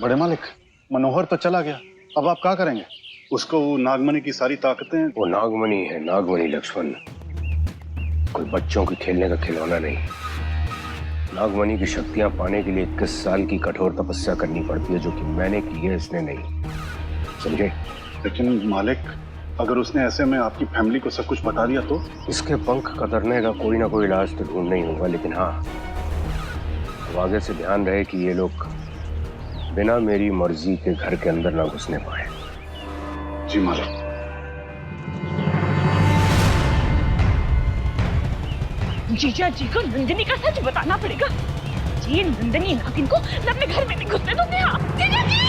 बड़े मालिक, मनोहर तो चला गया, अब आप क्या करेंगे? उसको वो नागमणि की सारी ताकतें। वो नागमणि है, नागमणि लक्ष्मण, कोई बच्चों के खेलने का खिलौना नहीं। नागमणि की शक्तियां पाने के लिए 21 साल की कठोर तपस्या करनी पड़ती है, जो कि मैंने की है, इसने नहीं। समझे? लेकिन मालिक, अगर उसने ऐसे में आपकी फैमिली को सब कुछ बता दिया तो? इसके पंख कतरने का कोई ना कोई इलाज तो ढूंढ नहीं होगा, लेकिन हाँ, अब आगे से ध्यान रहे कि ये लोग बिना मेरी मर्जी के घर के अंदर ना घुसने पाए। जी मालिक। जीजा जी को नंदिनी का सच बताना पड़ेगा। जी नंदिनी नागिन को मैं अपने घर में नहीं घुसने दूंगी। हाँ जीजा जी।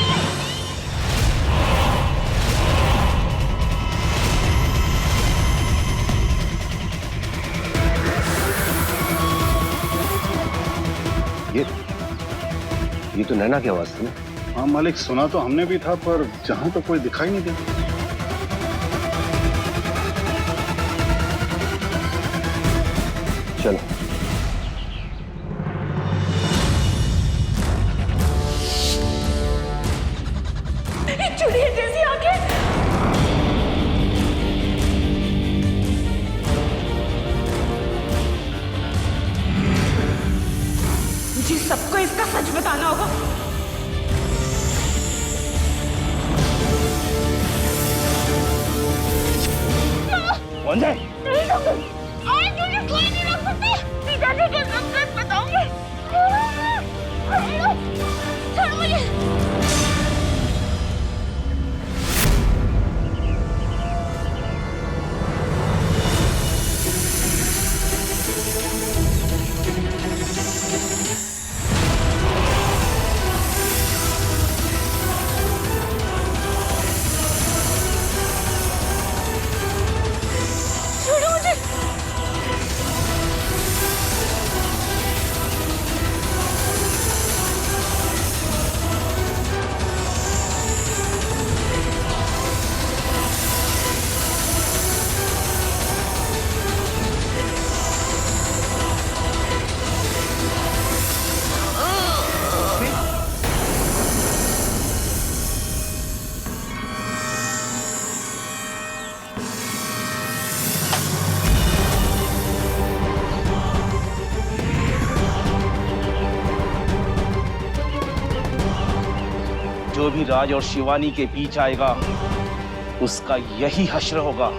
ये तो नैना की आवाज थी ना? हाँ मालिक, सुना तो हमने भी था, पर जहां तो कोई दिखाई नहीं देता। चलो। चुड़ैल जैसी आंखें। मुझे सबको इसका सच बताना होगा। कौन जाए? आज मुझे कोई नहीं रोक सकता। जीजा जी को सब सच बताऊंगी। छोड़ो मुझे। जो भी राज और शिवानी के बीच आएगा, उसका यही हश्र होगा।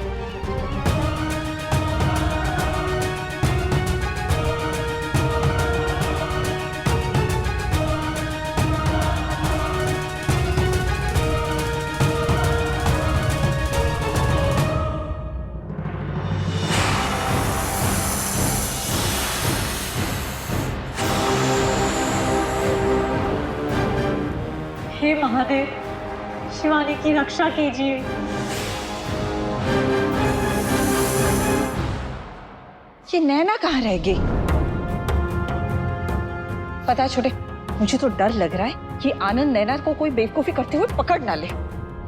हे महादेव, शिवानी की रक्षा कीजिए। ये नैना कहाँ रह गई? पता है छोटे, मुझे तो डर लग रहा है कि आनंद नैना को कोई बेवकूफी करते हुए पकड़ ना ले।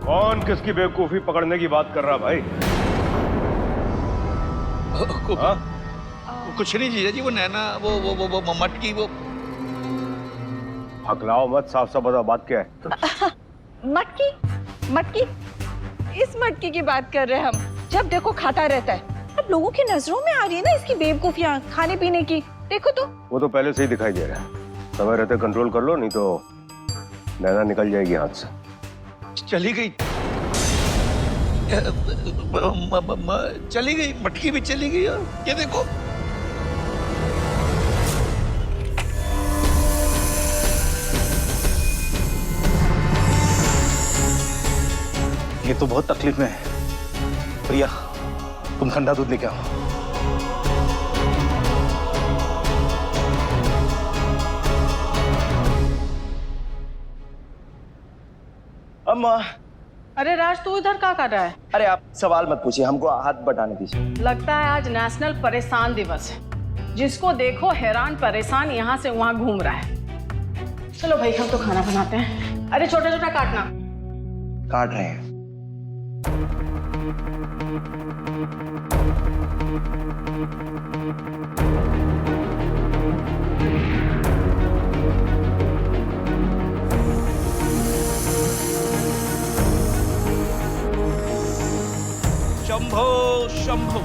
कौन किसकी बेवकूफी पकड़ने की बात कर रहा भाई? कुछ नहीं जीजा जी, वो नैना वो मटकी वो। हकलाओ मत, साफ साफ बताओ बात क्या है? मटकी? मटकी? इस मटकी की बात कर रहे हैं हम। जब देखो खाता रहता है। अब लोगों की नजरों में आ रही है ना इसकी बेवकूफियां खाने पीने की। देखो तो। वो तो पहले से ही दिखाई दे रहा है। समय रहते कंट्रोल कर लो, नहीं तो नैना निकल जाएगी हाथ से। चली गई, चली गई, मटकी भी चली गई। ये देखो। ये तो बहुत तकलीफ में है। प्रिया, तुम ठंडा दूध लेके आओ। अम्मा। अरे राज, तू इधर क्या कर रहा है? अरे आप सवाल मत पूछिए, हमको हाथ बटाने दीजिए। लगता है आज नेशनल परेशान दिवस है। जिसको देखो हैरान परेशान यहाँ से वहाँ घूम रहा है। चलो भाई, हम तो खाना बनाते हैं। अरे छोटा छोटा काटना। काट रहे हैं। शंभो शंभो।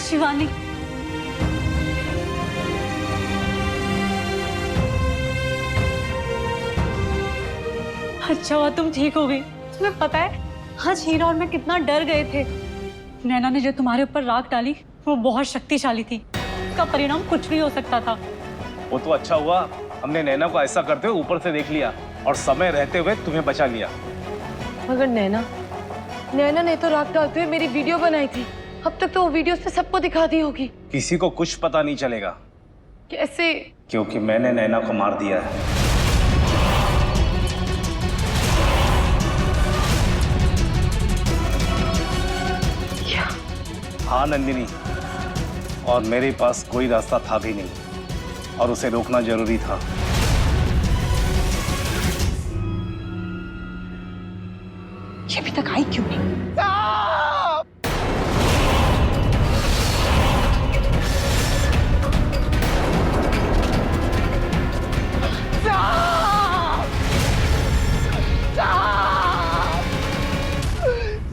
शिवानी, अच्छा हुआ तुम ठीक हो गई। तुम्हें पता है आज हीरा और मैं कितना डर गए थे। नैना ने जो तुम्हारे ऊपर राख डाली वो बहुत शक्तिशाली थी, उसका परिणाम कुछ भी हो सकता था। वो तो अच्छा हुआ हमने नैना को ऐसा करते हुए ऊपर से देख लिया और समय रहते हुए तुम्हें बचा लिया। मगर नैना ने तो राख डालते हुए मेरी वीडियो बनाई थी। अब तक तो वो वीडियो उसने सबको दिखा दी होगी। किसी को कुछ पता नहीं चलेगा। कैसे? क्योंकि मैंने नैना को मार दिया है। क्या? हाँ नंदिनी, और मेरे पास कोई रास्ता था भी नहीं और उसे रोकना जरूरी था। ये अभी तक आई क्यों नहीं?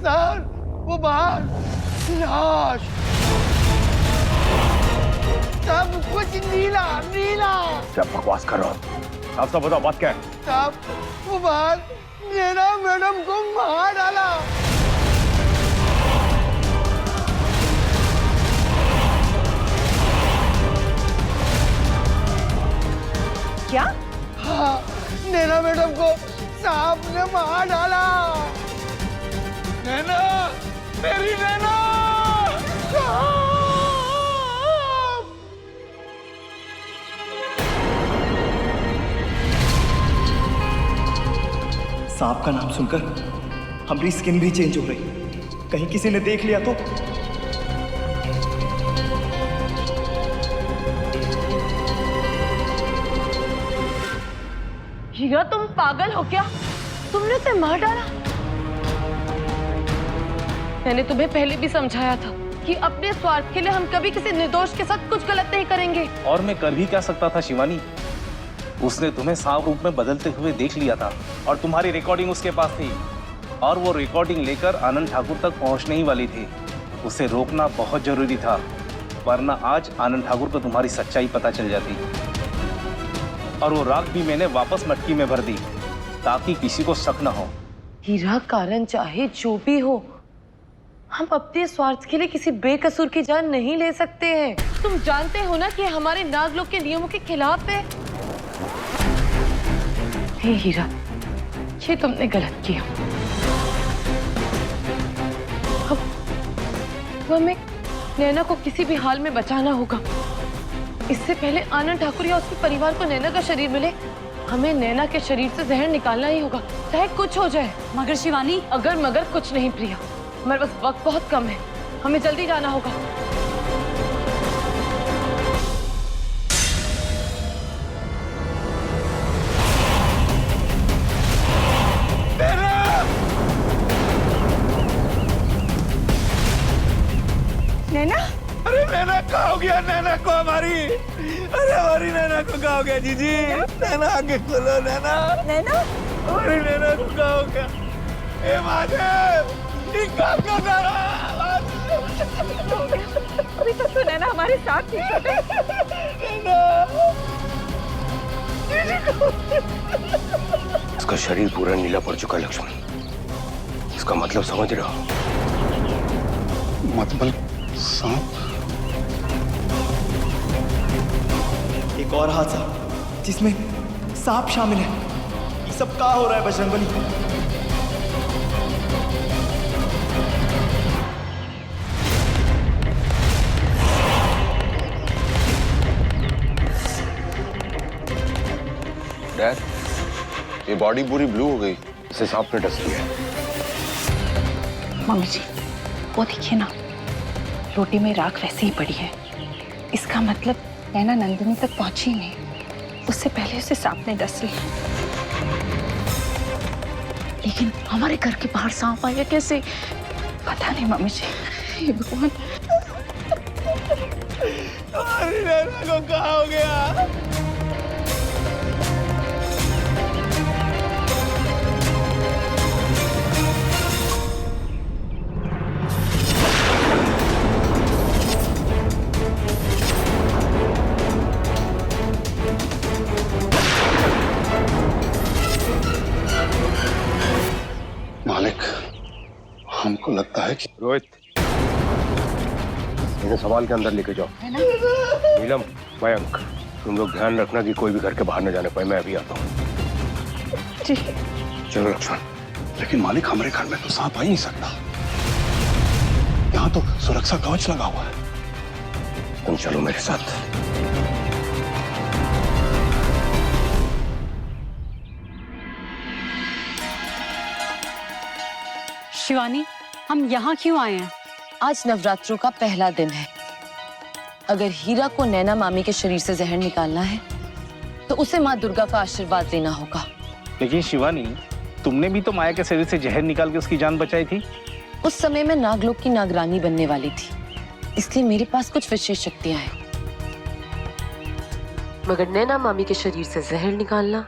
सर वो बाहर लाश, सब कुछ नीला नीला। क्या बकवास कर रहा हो? साफ साफ बताओ बात क्या है? साहब वो बाहर नैना मैडम को मार डाला। क्या? हाँ, नैना मैडम को सांप ने मार डाला। नैना, मेरी नैना! सांप का नाम सुनकर हमारी स्किन भी चेंज हो गई। कहीं किसी ने देख लिया तो? हीरा तुम पागल हो क्या? तुमने उसे मार डाला? मैंने तुम्हें पहले भी समझाया था कि अपने स्वार्थ के लिए हम कभी किसी निर्दोष के साथ कुछ गलत नहीं करेंगे। और मैं कर भी क्या सकता था शिवानी? उसने तुम्हें सांप रूप में बदलते हुए देख लिया था और तुम्हारी रिकॉर्डिंग उसके पास थी और वो रिकॉर्डिंग लेकर आनंद ठाकुर तक पहुंचने ही वाली थी। उसे रोकना बहुत जरूरी था, वरना आज आनंद ठाकुर को तुम्हारी सच्चाई पता चल जाती। और वो राख भी मैंने वापस मटकी में भर दी ताकि किसी को शक न हो। हीरा, कारण चाहे जो भी हो, हम अपने स्वार्थ के लिए किसी बेकसूर की जान नहीं ले सकते हैं। तुम जानते हो ना कि हमारे नागलोक के नियमों के खिलाफ है। हे हीरा, ये तुमने गलत किया। अब हमें नैना को किसी भी हाल में बचाना होगा। इससे पहले आनंद ठाकुर या उसके परिवार को नैना का शरीर मिले, हमें नैना के शरीर से जहर निकालना ही होगा, चाहे कुछ हो जाए। मगर शिवानी, अगर मगर कुछ नहीं प्रिया, हमारे पास वक्त बहुत कम है, हमें जल्दी जाना होगा। नैना? अरे नैना कहाँ हो गया? नैना को हमारी, अरे हमारी नैना को कहाँ हो गया? जीजी, नैना आगे खोलो। नैना, नैना? हमारी नैना को कहाँ हो गया? ए महादेव, ये काम क्यों कर रहा है? अभी तक तो नैना हमारे साथ थी। इसका शरीर पूरा नीला पड़ चुका है लक्ष्मण। इसका मतलब समझ रहा हो? मतलब सांप? एक और हादसा जिसमें सांप शामिल है। ये सब क्या हो रहा है बजरंगबली? डैड, ये बॉडी पूरी ब्लू हो गई। इसे सांप ने डस लिया है। मम्मी जी, वो देखिए ना, रोटी में राख वैसे ही पड़ी है। इसका मतलब नैना नंदिनी तक पहुंची नहीं, उससे पहले उसे सांप ने डस लिया। लेकिन हमारे घर के बाहर सांप आया कैसे, पता नहीं मम्मी जी। हे भगवान, हमारी नैना को क्या हो गया? मालिक, हमको लगता है कि रोहित, इन्हें संभाल के अंदर लेके जाओ। नीलम, मयंक, तुम लोग ध्यान रखना कि कोई भी घर के बाहर न जाने पाए। मैं अभी आता हूँ। चलो लक्ष्मण। लेकिन मालिक, हमारे घर में तो सांप आ ही नहीं सकता। यहाँ तो सुरक्षा कवच लगा हुआ है। तुम चलो मेरे साथ। शिवानी, हम यहाँ क्यों आए हैं? आज नवरात्रों का पहला दिन है। अगर हीरा को नैना मामी के शरीर से जहर निकालना है तो उसे माँ दुर्गा का आशीर्वाद लेना होगा। लेकिन शिवानी, तुमने भी तो माया के शरीर से जहर निकाल के उसकी जान बचाई थी। उस समय मैं नागलोक की नागरानी बनने वाली थी, इसलिए मेरे पास कुछ विशेष शक्तियां हैं। मगर नैना मामी के शरीर से जहर निकालना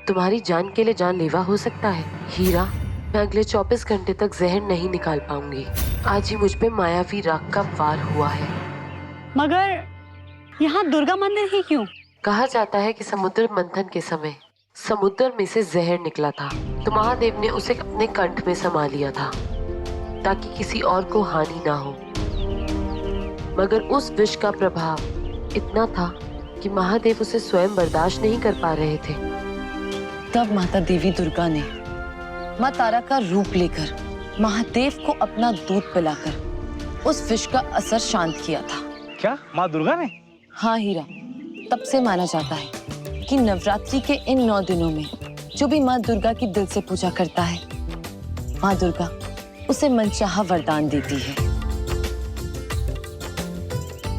तुम्हारी जान के लिए जानलेवा हो सकता है। हीरा, मैं अगले 24 घंटे तक जहर नहीं निकाल पाऊंगी। आज ही मुझ पे मायावी राग का वार हुआ है। मगर यहाँ दुर्गा मंदिर ही क्यों? कहा जाता है कि समुद्र मंथन के समय समुद्र में से जहर निकला था, तो महादेव ने उसे अपने कंठ में समा लिया था ताकि किसी और को हानि ना हो। मगर उस विष का प्रभाव इतना था कि महादेव उसे स्वयं बर्दाश्त नहीं कर पा रहे थे। तब माता देवी दुर्गा ने माँ तारा का रूप लेकर महादेव को अपना दूध पिलाकर उस विष का असर शांत किया था। क्या माँ दुर्गा ने? हाँ हीरा, तब से माना जाता है कि नवरात्रि के इन 9 दिनों में जो भी माँ दुर्गा की दिल से पूजा करता है, माँ दुर्गा उसे मनचाहा वरदान देती है।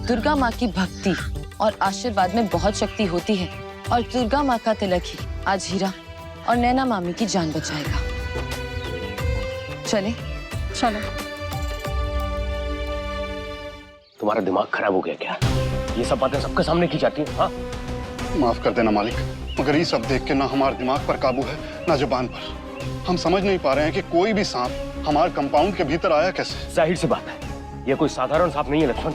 दुर्गा माँ की भक्ति और आशीर्वाद में बहुत शक्ति होती है और दुर्गा माँ का तिलक ही आज हीरा और नैना मामी की जान बचाएगा। चले? चलो। तुम्हारा दिमाग खराब हो गया क्या? ये सब बातें सबके सामने की जाती हैं, हाँ? माफ कर देना मालिक, मगर ये सब देख के ना हमारे दिमाग पर काबू है ना जुबान पर। हम समझ नहीं पा रहे हैं कि कोई भी सांप हमारे कंपाउंड के भीतर आया कैसे। जाहिर सी बात है, ये कोई साधारण सांप नहीं है लक्ष्मण।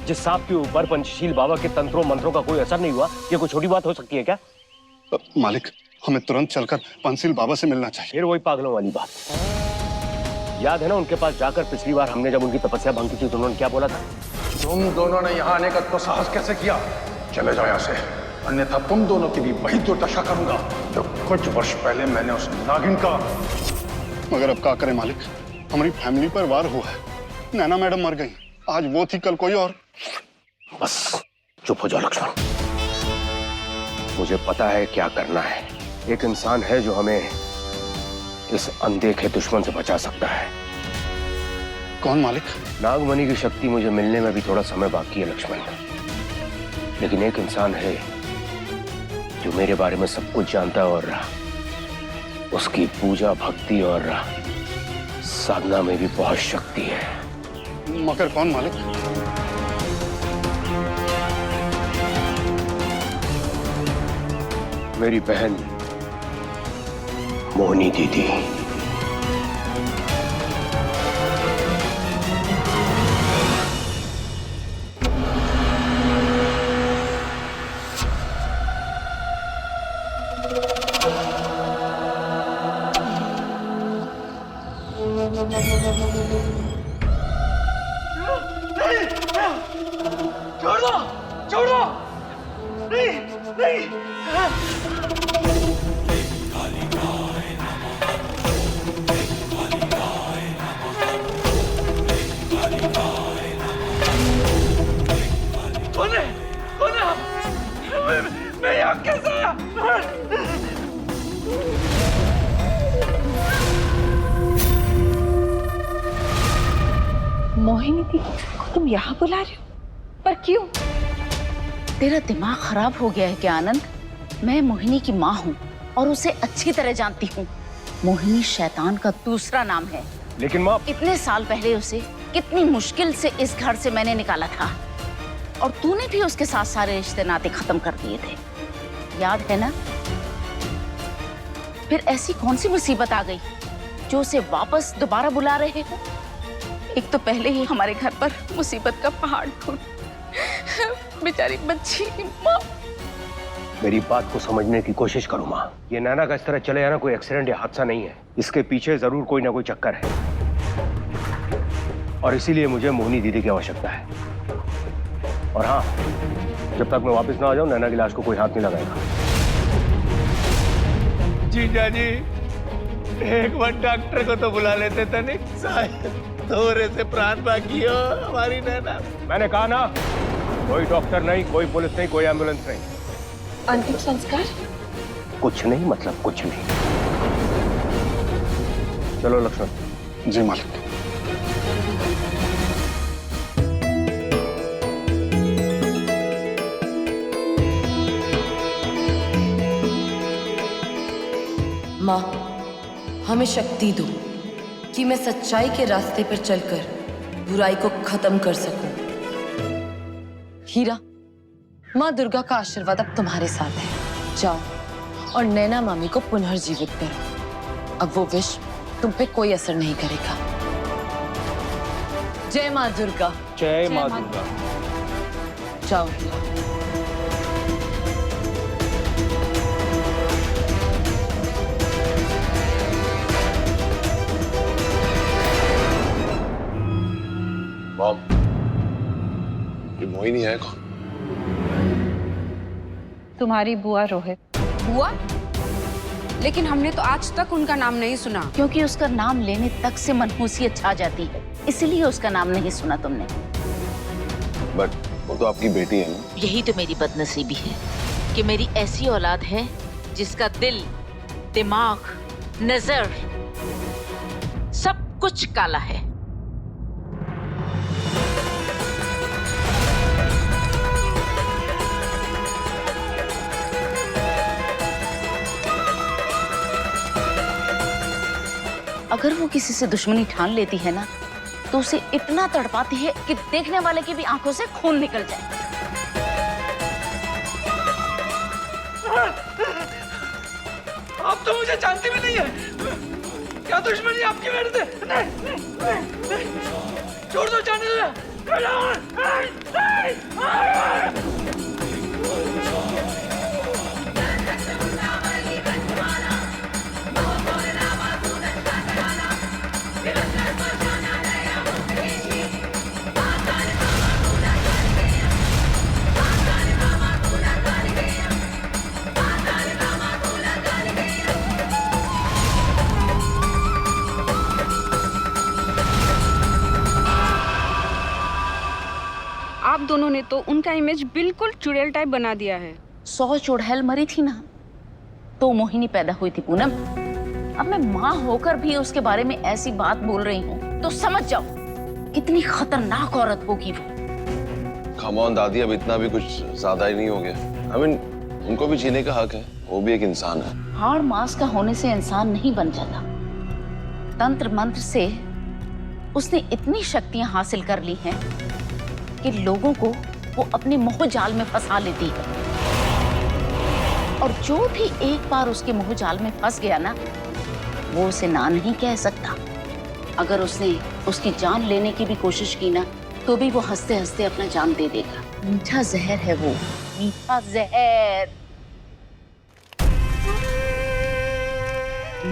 जिस सांप के ऊपर पंचशील बाबा के तंत्रों मंत्रों का कोई असर नहीं हुआ, ये कोई छोटी बात हो सकती है क्या? मालिक, हमें तुरंत चलकर पंचशील बाबा से मिलना चाहिए। फिर वही पागलों वाली बात। याद है ना उनके पास जाकर पिछली बार हमने जब उनकी तपस्या भंग की थी तो उन्होंने क्या बोला था? तुम दोनों ने यहाँ आने का तो साहस कैसे किया? चले जाओ यहाँ से, अन्यथा तुम दोनों की भी वही दुर्दशा करूंगा जो कुछ वर्ष पहले मैंने उस नागिन का। मगर अब क्या करें मालिक, हमारी फैमिली पर वार हुआ है। नैना मैडम मर गई, आज वो थी कल कोई और। बस चुप हो जाओ लक्ष्मण, मुझे पता है क्या करना है। एक इंसान है जो हमें इस अनदेखे दुश्मन से बचा सकता है। कौन मालिक? नागमणि की शक्ति मुझे मिलने में भी थोड़ा समय बाकी है लक्ष्मण, लेकिन एक इंसान है जो मेरे बारे में सब कुछ जानता है और उसकी पूजा भक्ति और साधना में भी बहुत शक्ति है। मगर कौन मालिक? मेरी बहन मोहिनी दीदी। छोड़ दो, छोड़ दो, नहीं, नहीं। कौन है? कौन है? मैं यहाँ कैसे आया? मोहिनी दी को तुम यहाँ बुला रहे हो? पर क्यों? तेरा दिमाग खराब हो गया है क्या आनंद? मैं मोहिनी की माँ हूँ और उसे अच्छी तरह जानती हूँ। मोहिनी शैतान का दूसरा नाम है। लेकिन माँ, इतने साल पहले उसे कितनी मुश्किल से इस घर से मैंने निकाला था और तूने भी उसके साथ सारे रिश्ते नाते खत्म कर दिए थे, याद है ना? फिर ऐसी कौन सी मुसीबत आ गई जो उसे वापस दोबारा बुला रहे हो? एक तो पहले ही हमारे घर पर मुसीबत का पहाड़ टूट, बेचारी बच्ची की माँ। मेरी बात को समझने की कोशिश करो माँ। ये नैना का इस तरह चले जाना कोई एक्सीडेंट या हादसा नहीं है। इसके पीछे जरूर कोई ना कोई चक्कर है और इसीलिए मुझे मोहिनी दीदी की आवश्यकता है। और हाँ, जब तक मैं वापस ना आ जाऊं नैना की लाश को कोई हाथ नहीं लगाएगा। जीजा जी, एक बार डॉक्टर को तो बुला लेते तनिक, शायद थोड़े से प्राण बाकी हो हमारी नैना। मैंने कहा ना, कोई डॉक्टर नहीं, कोई पुलिस नहीं, कोई एम्बुलेंस नहीं। अंतिम संस्कार? कुछ नहीं, मतलब कुछ नहीं। चलो लक्ष्मण। जी मालिक। माँ, हमें शक्ति दो कि मैं सच्चाई के रास्ते पर चलकर बुराई को खत्म कर सकूं। हीरा, माँ दुर्गा का आशीर्वाद अब तुम्हारे साथ है। जाओ और नैना मामी को पुनर्जीवित करो। अब वो विष तुम पे कोई असर नहीं करेगा। जय माँ दुर्गा। जय माँ दुर्गा। जाओ हीरा। मॉम, ये मोहिनी है कौन? तुम्हारी बुआ रोहित। बुआ? लेकिन हमने तो आज तक उनका नाम नहीं सुना। क्योंकि उसका नाम लेने तक से मनहूसियत छा जाती है, इसलिए उसका नाम नहीं सुना तुमने। बट वो तो आपकी बेटी है ना? यही तो मेरी बदनसीबी है कि मेरी ऐसी औलाद है जिसका दिल, दिमाग, नजर सब कुछ काला है। अगर वो किसी से दुश्मनी ठान लेती है ना, तो उसे इतना तड़पाती है कि देखने वाले की भी आंखों से खून निकल जाए। आप तो मुझे जानती भी नहीं है। क्या दुश्मनी आपकी मेरे से? नहीं, छोड़ दो, जाने दो। आप दोनों ने तो उनका इमेज बिल्कुल चुड़ैल टाइप बना दिया है। 100 चुड़ैल मरी थी ना, तो मोहिनी पैदा हुई थी पूनम। अब मैं माँ होकर भी उसके बारे में ऐसी बात बोल रही हूँ, तो समझ जाओ कितनी खतरनाक औरत होगी वो। कम ऑन दादी, अब इतना भी कुछ ज्यादा ही नहीं हो गया। I mean, उनको भी जीने का हक है, वो भी एक इंसान है। हाड़ मांस का होने से इंसान नहीं बन जाता। तंत्र मंत्र से उसने इतनी शक्तियां हासिल कर ली हैं कि लोगों को वो अपने मोह जाल में फंसा लेती है। और जो भी एक बार उसके मोह जाल में फंस गया ना, वो उसे ना नहीं कह सकता। अगर उसने उसकी जान लेने की भी कोशिश की ना, तो भी वो हंसते हंसते अपना जान दे देगा। मीठा जहर है वो, मीठा जहर।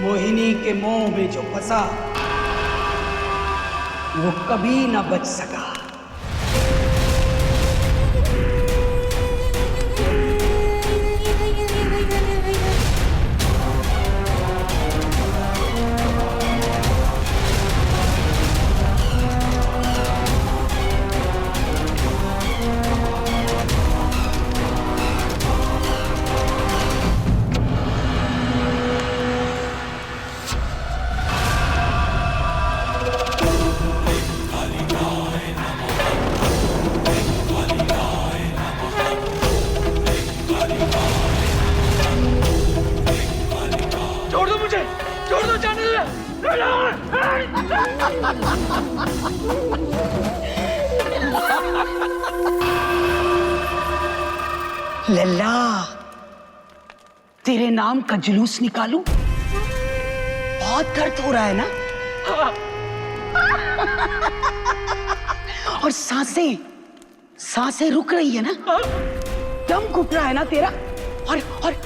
मोहिनी के मोह में जो फंसा वो कभी ना बच सका। मुझे, छोड़ दो, जाने दो। लल्ला, तेरे नाम का जुलूस निकालूं? बहुत दर्द हो रहा है ना? और सांसें रुक रही है ना? दम घुट रहा है ना तेरा? और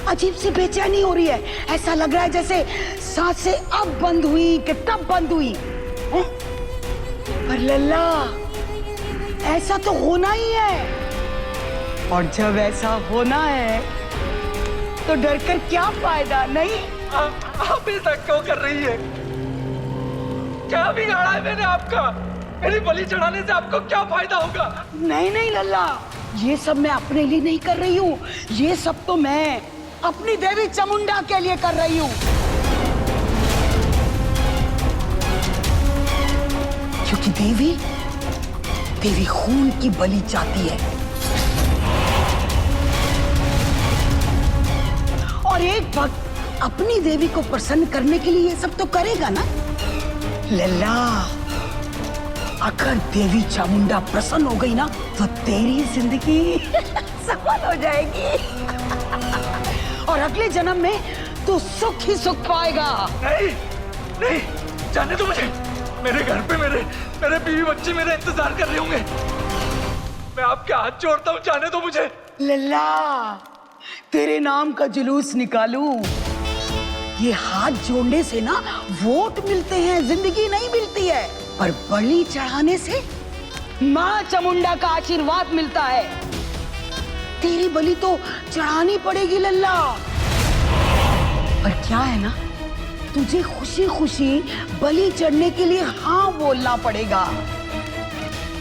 अजीब सी बेचैनी हो रही है। ऐसा लग रहा है जैसे सांसें अब बंद हुई कि तब बंद हुई है? पर लल्ला, ऐसा तो होना ही है। और जब ऐसा होना है तो डर कर क्या फायदा? नहीं, आप ऐसा क्यों कर रही है? क्या बिगाड़ा है मैंने आपका? मेरी बलि चढ़ाने से आपको क्या फायदा होगा? नहीं लल्ला, ये सब मैं अपने लिए नहीं कर रही हूँ। ये सब तो मैं अपनी देवी चामुंडा के लिए कर रही हूँ। क्योंकि देवी खून की बलि चाहती है। और एक वक्त अपनी देवी को प्रसन्न करने के लिए ये सब तो करेगा ना? लल्ला, अगर देवी चामुंडा प्रसन्न हो गई ना तो तेरी जिंदगी सफल हो जाएगी। और अगले जन्म में तू सुख ही सुख पाएगा। नहीं, जाने दो मुझे। मेरे घर पे मेरे बीवी बच्चे मेरा इंतजार कर रहे होंगे। मैं आपके हाथ जोड़ता हूँ, जाने दो मुझे। लल्ला, तेरे नाम का जुलूस निकालूं? ये हाथ जोड़ने से ना वोट मिलते हैं, जिंदगी नहीं मिलती है। पर बलि चढ़ाने से माँ चामुंडा का आशीर्वाद मिलता है। तेरी बलि तो चढ़ानी पड़ेगी लल्ला। पर क्या है ना, तुझे खुशी खुशी बलि चढ़ने के लिए हाँ बोलना पड़ेगा।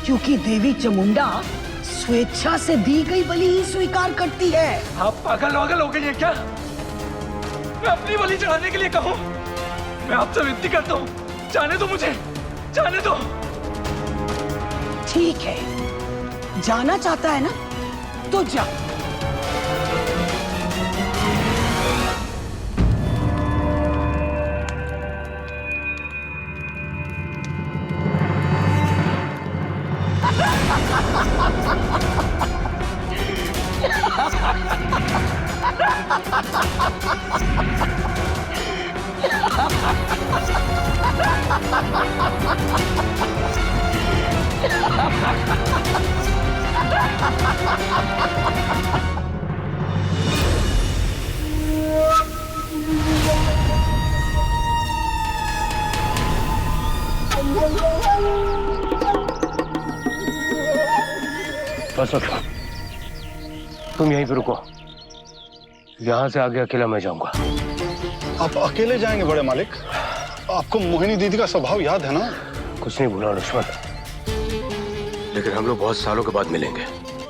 क्योंकि देवी चामुंडा स्वेच्छा से दी गई बलि ही स्वीकार करती है। आप पागल हो गई हैं क्या? मैं अपनी बलि चढ़ाने के लिए कहूँ? मैं आपसे विनती करता हूँ, जाने दो मुझे, जाने दो। ठीक है, जाना चाहता है ना तो जा। बस लक्ष्मण, तुम यहीं पे रुको। यहाँ से आगे अकेला मैं जाऊंगा। आप अकेले जाएंगे बड़े मालिक? आपको मोहिनी दीदी का स्वभाव याद है ना? कुछ नहीं भूला लक्ष्मण, लेकिन हम लोग बहुत सालों के बाद मिलेंगे।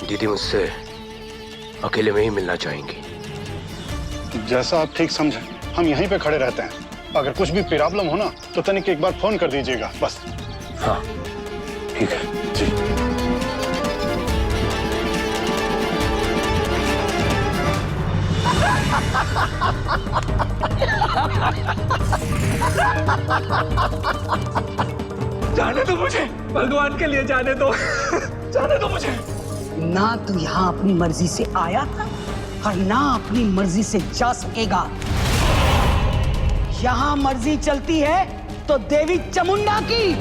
दीदी मुझसे अकेले में ही मिलना चाहेंगी। जैसा आप ठीक समझें, हम यहीं पे खड़े रहते हैं। अगर कुछ भी प्रॉब्लम हो ना तो तनिक एक बार फोन कर दीजिएगा बस। हाँ ठीक है जी। जाने दो मुझे, भगवान के लिए जाने दो। जाने दो मुझे। ना तू यहाँ अपनी मर्जी से आया था और ना अपनी मर्जी से जा सकेगा। यहाँ मर्जी चलती है तो देवी चामुंडा की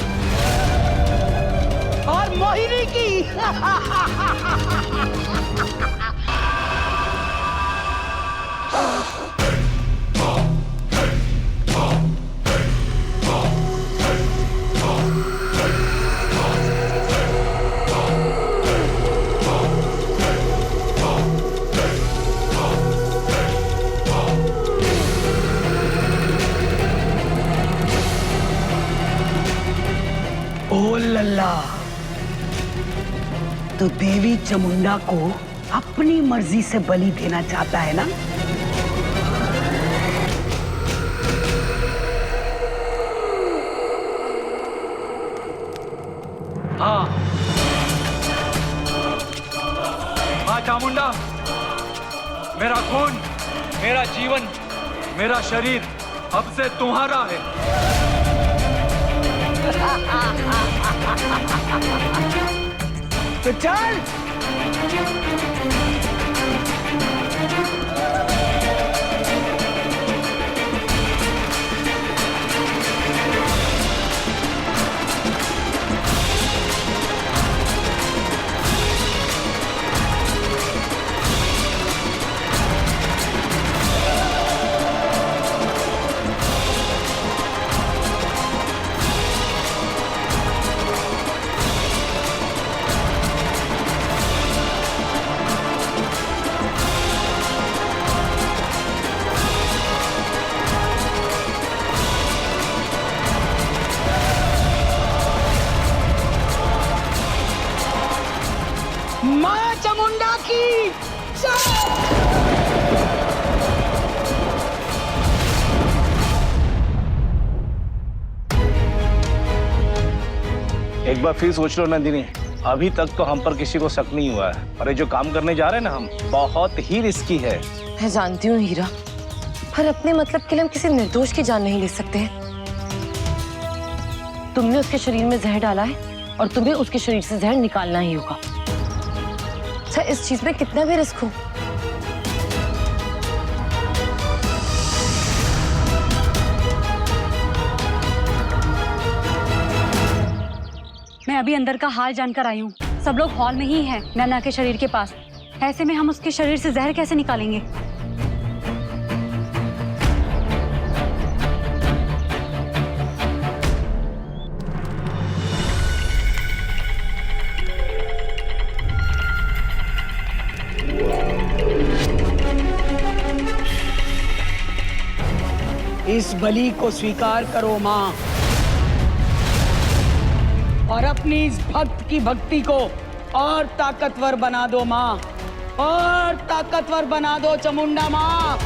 और मोहिनी की। ओ लल्ला, तो देवी चामुंडा को अपनी मर्जी से बलि देना चाहता है ना? हाँ, माँ चामुंडा, मेरा खून, मेरा जीवन, मेरा शरीर अब से तुम्हारा है। तो चल। मां चामुंडा की एक बार फिर सोच लो नंदिनी, अभी तक तो हम पर किसी को शक नहीं हुआ है, और ये जो काम करने जा रहे हैं ना हम, बहुत ही रिस्की है। मैं जानती हूँ हीरा, पर अपने मतलब के लिए हम किसी निर्दोष की जान नहीं ले सकते। तुमने उसके शरीर में जहर डाला है और तुम्हें उसके शरीर से जहर निकालना ही होगा। अच्छा, इस चीज में कितना भी रिस्क हो। मैं अभी अंदर का हाल जानकर आई हूँ। सब लोग हॉल में ही हैं, नैना के शरीर के पास। ऐसे में हम उसके शरीर से जहर कैसे निकालेंगे? इस बलि को स्वीकार करो मां, और अपनी इस भक्त की भक्ति को और ताकतवर बना दो मां, और ताकतवर बना दो चामुंडा मां।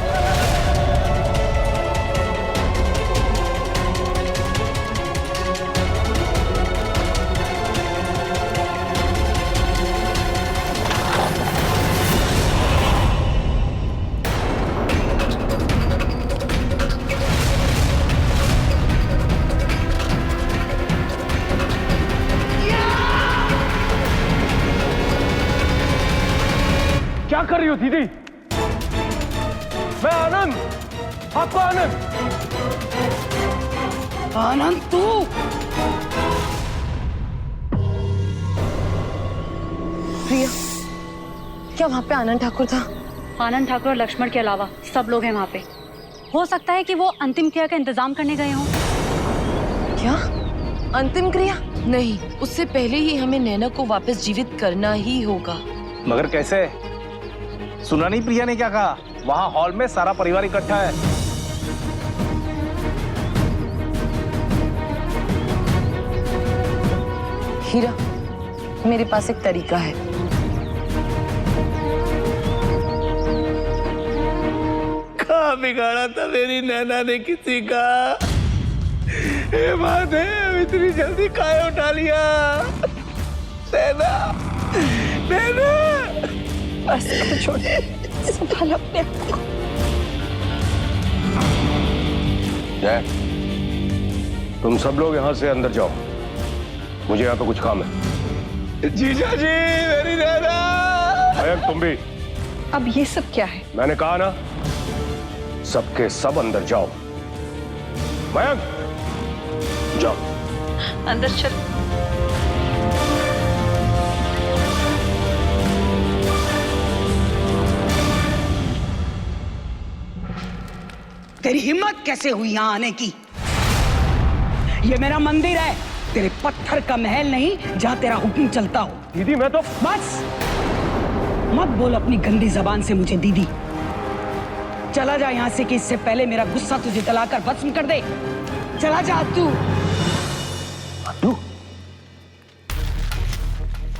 क्या कर रही हो दीदी? मैं आनंद, आपको आनंद। आनंद तू? प्रिया, क्या वहां पे आनंद ठाकुर था? आनंद ठाकुर और लक्ष्मण के अलावा सब लोग हैं वहाँ पे। हो सकता है कि वो अंतिम क्रिया का इंतजाम करने गए हों। क्या अंतिम क्रिया? नहीं, उससे पहले ही हमें नैना को वापस जीवित करना ही होगा। मगर कैसे? सुना नहीं प्रिया ने क्या कहा? वहाँ हॉल में सारा परिवार इकट्ठा है। हीरा, मेरे पास एक तरीका है। कहाँ बिगाड़ा था मेरी नैना ने किसी का? हे महादेव, इतनी जल्दी काहे उठा लिया? नैना, नैना, बस कर छोड़े, संभाल अपने आप को। जय, तुम सब लोग यहाँ से अंदर जाओ, मुझे यहाँ पे कुछ काम है। जीजा जी, मेरी नैना। मयंक, तुम भी। अब ये सब क्या है? मैंने कहा ना, सबके सब अंदर जाओ। मयंक, जाओ अंदर चल। तेरी हिम्मत कैसे हुई यहाँ आने की? ये मेरा मंदिर है, तेरे पत्थर का महल नहीं जहाँ तेरा हुक्म चलता हो। दीदी, मैं तो बस मत बोल अपनी गंदी जबान से मुझे दीदी। चला जा यहाँ से कि इससे पहले मेरा गुस्सा तुझे जलाकर भस्म कर दे। चला जा तू। अद्दू,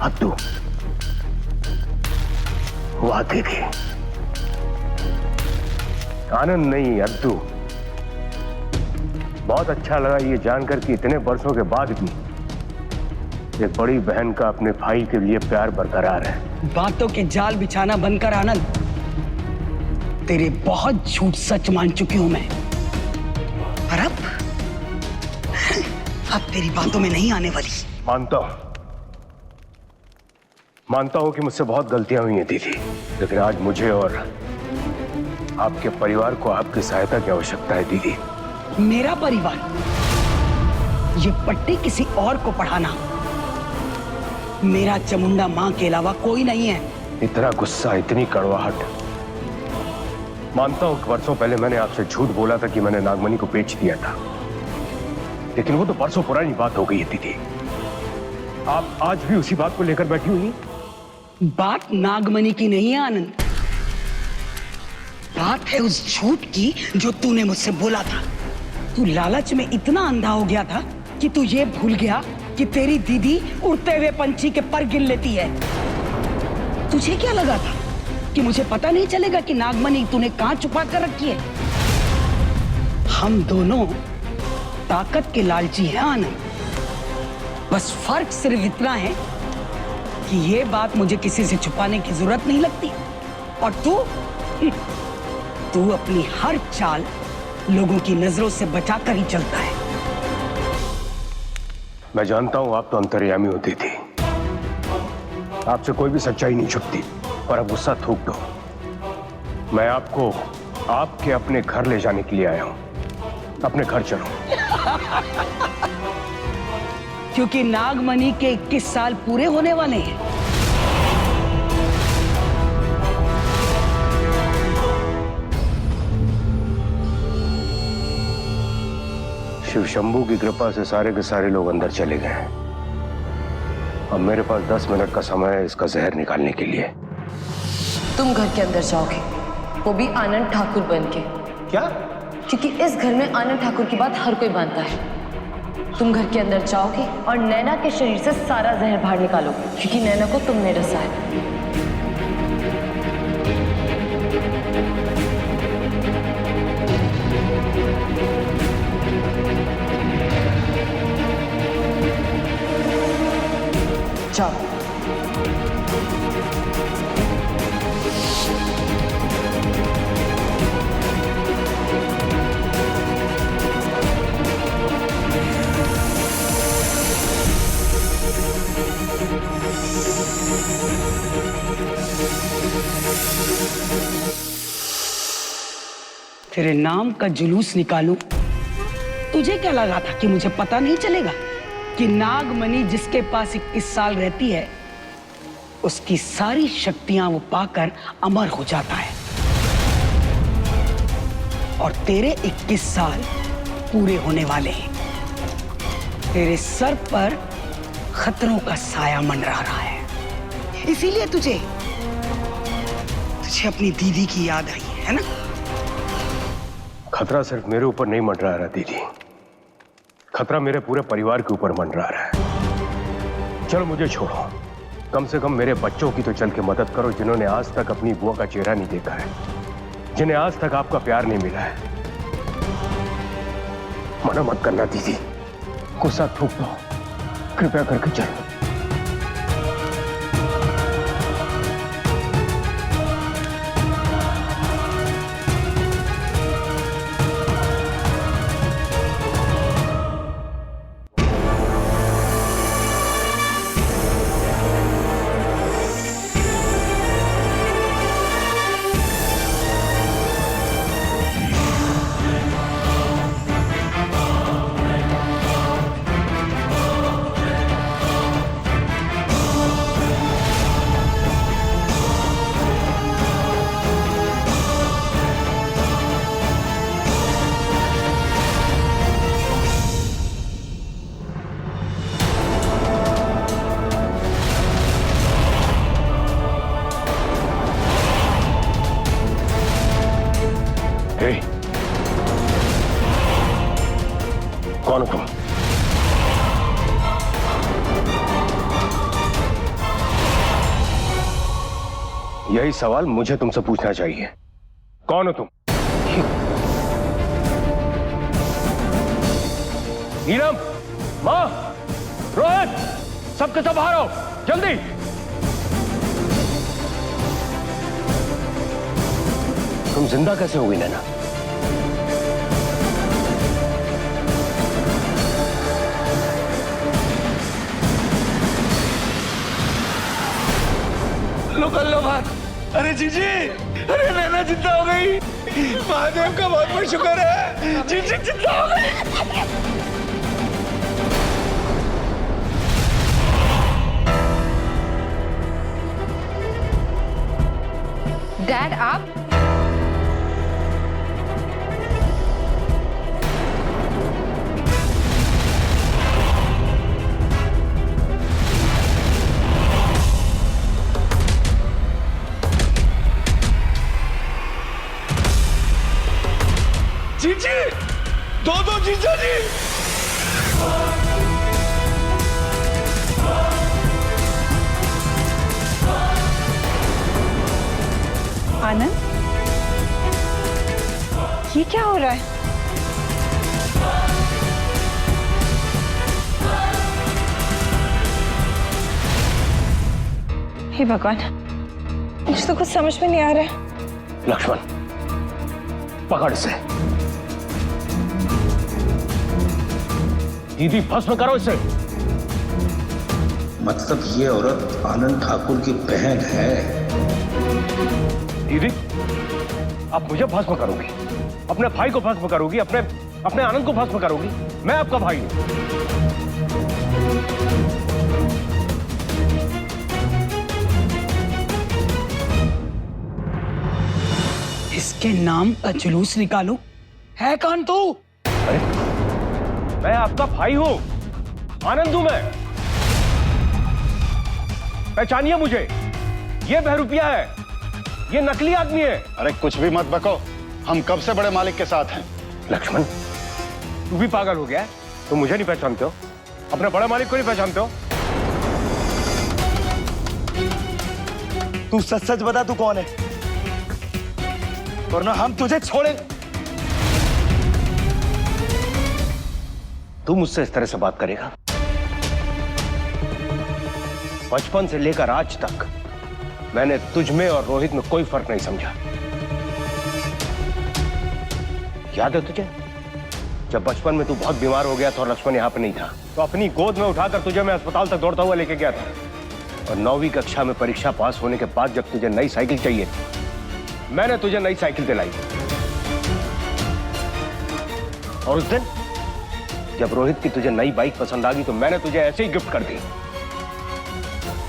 अद्दू, वो आते थे। आनंद नहीं, अद्दू। बहुत अच्छा लगा ये जानकर कि इतने वर्षों के बाद भी एक बड़ी बहन का अपने भाई के लिए प्यार बरकरार है। बातों के जाल बिछाना बंद कर आनंद। तेरे बहुत झूठ सच मान चुकी हूं मैं। और अब तेरी बातों में नहीं आने वाली। मानता हूं कि मुझसे बहुत गलतियां हुई हैं दीदी, लेकिन आज मुझे और आपके परिवार को आपकी सहायता की आवश्यकता है दीदी। मेरा परिवार? ये पट्टी किसी और को पढ़ाना। मेरा चामुंडा मां के अलावा कोई नहीं है। इतना गुस्सा, इतनी कड़वाहट। मानता हूं कि वर्षों पहले मैंने आपसे झूठ बोला था कि मैंने नागमणि को बेच दिया था, लेकिन वो तो परसों पुरानी बात हो गई है दीदी। आप आज भी उसी बात को लेकर बैठी हुई हैं? बात नागमणि की नहीं है आनंद, बात है उस झूठ की जो तूने मुझसे बोला था। तू लालच में इतना अंधा हो गया था कि तू ये भूल गया कि तेरी दीदी उड़ते हुए पंछी के पर गिन लेती है। तुझे क्या लगा था कि मुझे पता नहीं चलेगा कि नागमणि तूने कहां छुपा कर रखी है? हम दोनों ताकत के लालची हैं आनंद। बस फर्क सिर्फ इतना है कि ये बात मुझे किसी से छुपाने की जरूरत नहीं लगती, और तू अपनी हर चाल लोगों की नजरों से बचाकर ही चलता है। मैं जानता हूं आप तो अंतर्यामी होती थी, आपसे कोई भी सच्चाई नहीं छुपती, पर अब गुस्सा थूक दो। मैं आपको आपके अपने घर ले जाने के लिए आया हूं। अपने घर चलो। क्योंकि नागमणि के 21 साल पूरे होने वाले हैं। शिव शंभू की कृपा से सारे के सारे लोग अंदर चले गए। अब मेरे पास 10 मिनट का समय है इसका जहर निकालने के लिए। तुम घर के अंदर जाओगे, वो भी आनंद ठाकुर बन के। क्या? क्योंकि इस घर में आनंद ठाकुर की बात हर कोई मानता है। तुम घर के अंदर जाओगे और नैना के शरीर से सारा जहर बाहर निकालोगे, क्योंकि नैना को तुमने डसा है। जाओ। तेरे नाम का जुलूस निकालूं? तुझे क्या लगा था कि मुझे पता नहीं चलेगा कि नागमणि जिसके पास 21 साल रहती है उसकी सारी शक्तियां वो पाकर अमर हो जाता है, और तेरे 21 साल पूरे होने वाले हैं। तेरे सर पर खतरों का साया मंडरा रहा है, इसीलिए तुझे अपनी दीदी की याद आई है ना? खतरा सिर्फ मेरे ऊपर नहीं मंडरा रहा दीदी, खतरा मेरे पूरे परिवार के ऊपर मंडरा रहा है। चलो मुझे छोड़ो, कम से कम मेरे बच्चों की तो चल के मदद करो, जिन्होंने आज तक अपनी बुआ का चेहरा नहीं देखा है, जिन्हें आज तक आपका प्यार नहीं मिला है। मना मत करना दीदी, गुस्सा थूक दो, कृपया करके चलो। कौन हो तुम? यही सवाल मुझे तुमसे पूछना चाहिए, कौन हो तुम? नीलम, मां, रोहित, सबके सब बाहर आओ, जल्दी। तुम जिंदा कैसे हो गई नैना? लो कर लो बात। अरे जीजी, अरे नैना जिंदा हो गई। महादेव का बहुत बहुत शुक्र है, जीजी जिंदा हो गई। डैड आप जीजी, दो जीजा जी। आनंद, ये क्या हो रहा है? हे भगवान, मुझे तो कुछ समझ में नहीं आ रहा है। लक्ष्मण, पकड़ इसे। दीदी, भस्म करो इसे। मतलब ये औरत आनंद ठाकुर की बहन है। दीदी, आप मुझे भस्म करोगी, अपने भाई को भस्म करोगी, अपने आनंद को भस्म करोगी। मैं आपका भाई हूं। इसके नाम का जुलूस निकालो। है कौन तू? अरे, मैं आपका भाई हूं, आनंद हूं मैं। पहचानिए मुझे, ये बहरूपिया है, ये नकली आदमी है। अरे कुछ भी मत बको, हम कब से बड़े मालिक के साथ हैं। लक्ष्मण, तू भी पागल हो गया है? तुम मुझे नहीं पहचानते हो, अपने बड़े मालिक को नहीं पहचानते हो? तू सच सच बता, तू कौन है, वरना हम तुझे छोड़े। तू मुझसे इस तरह से बात करेगा? बचपन से लेकर आज तक मैंने तुझ में और रोहित में कोई फर्क नहीं समझा। याद है तुझे, जब बचपन में तू बहुत बीमार हो गया था और लक्ष्मण यहां पे नहीं था, तो अपनी गोद में उठाकर तुझे मैं अस्पताल तक दौड़ता हुआ लेके गया था। और 9वीं कक्षा में परीक्षा पास होने के बाद जब तुझे नई साइकिल चाहिए, मैंने तुझे नई साइकिल दिलाई। और उस दिन जब रोहित की तुझे नई बाइक पसंद आ गई, तो मैंने तुझे ऐसे ही गिफ्ट कर दी।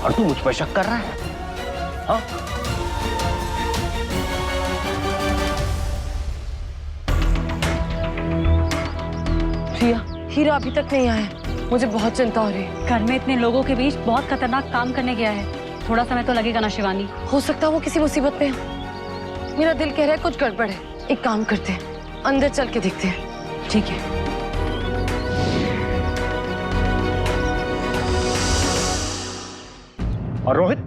और तू मुझ पर शक कर रहा है? हाँ? प्रिया, हीरा अभी तक नहीं आया, मुझे बहुत चिंता हो रही है। घर में इतने लोगों के बीच बहुत खतरनाक काम करने गया है, थोड़ा समय तो लगेगा ना शिवानी। हो सकता है वो किसी मुसीबत में है। मेरा दिल कह रहा है कुछ गड़बड़ है। एक काम करते हैं, अंदर चल के देखते हैं। ठीक है। और रोहित,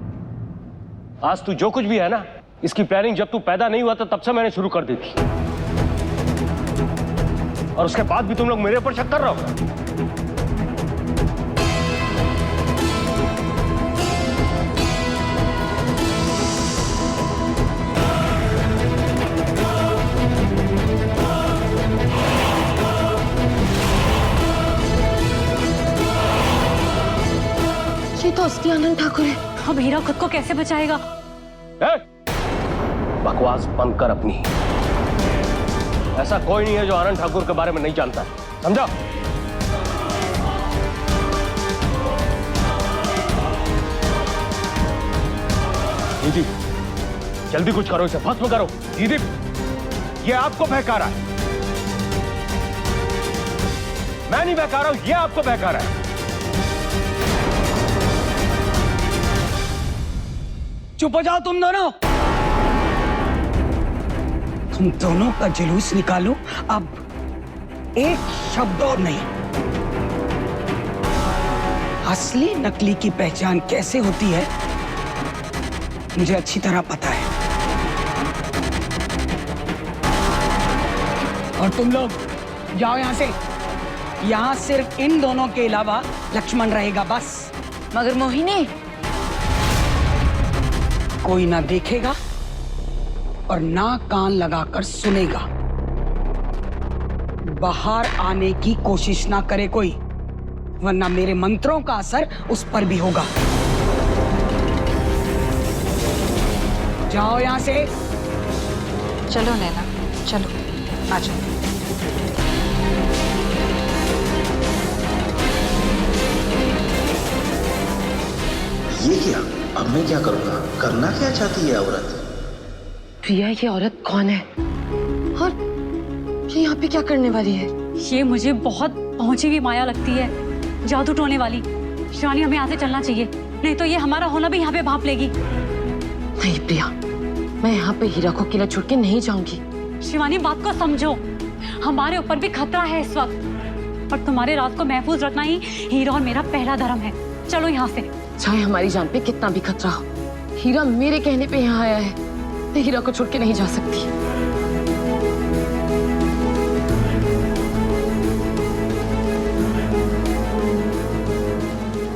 आज तू जो कुछ भी है ना, इसकी प्लानिंग जब तू पैदा नहीं हुआ था तब से मैंने शुरू कर दी थी। और उसके बाद भी तुम लोग मेरे ऊपर शक कर रहे हो। ये तो असली आनंद ठाकुर है। अब हीरा खुद को कैसे बचाएगा? बकवास बंद कर अपनी। ऐसा कोई नहीं है जो आनंद ठाकुर के बारे में नहीं जानता है, समझा? दीदी, जल्दी कुछ करो, इसे भस्म करो। दीदी, ये आपको बहका रहा है, मैं नहीं बहका रहा हूं, ये आपको बहका रहा है। चुप हो जाओ तुम दोनों। तुम दोनों का जुलूस निकालो, अब एक शब्द और नहीं। असली नकली की पहचान कैसे होती है मुझे अच्छी तरह पता है। और तुम लोग जाओ यहां से। यहां सिर्फ इन दोनों के अलावा लक्ष्मण रहेगा, बस। मगर मोहिनी, कोई ना देखेगा और ना कान लगाकर सुनेगा। बाहर आने की कोशिश ना करे कोई, वरना मेरे मंत्रों का असर उस पर भी होगा। जाओ यहाँ से। चलो नैना, चलो आ जाओ। ये क्या? अब मैं क्या करूँगा? करना क्या चाहती है औरत? प्रिया, ये औरत कौन है और ये यहाँ पे क्या करने वाली है? ये मुझे बहुत पहुंची हुई माया लगती है, जादू टोने वाली। शिवानी, हमें यहाँ से चलना चाहिए, नहीं तो ये हमारा होना भी यहाँ पे भांप लेगी। नहीं प्रिया, मैं यहाँ पे हीरा को अकेला छोड़ के नहीं जाऊंगी। शिवानी, बात को समझो, हमारे ऊपर भी खतरा है इस वक्त, और तुम्हारे राज को महफूज रखना ही हीरा और मेरा पहला धर्म है। चलो यहाँ से। चाहे हमारी जान पे कितना भी खतरा हो, हीरा मेरे कहने पे यहाँ आया है, मैं हीरा को छोड़ के नहीं जा सकती।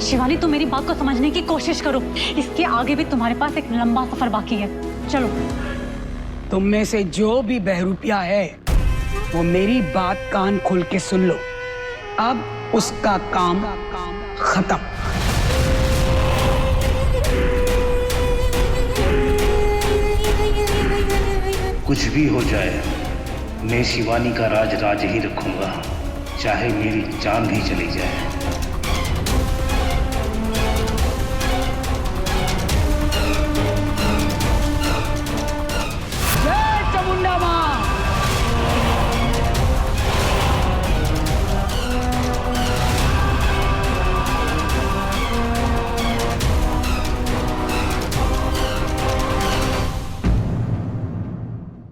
शिवानी, तुम मेरी बात को समझने की कोशिश करो, इसके आगे भी तुम्हारे पास एक लंबा सफर बाकी है। चलो। तुम में से जो भी बहरूपिया है वो मेरी बात कान खोल के सुन लो, अब उसका काम खत्म। कुछ भी हो जाए, मैं शिवानी का राज राज ही रखूंगा, चाहे मेरी जान ही चली जाए।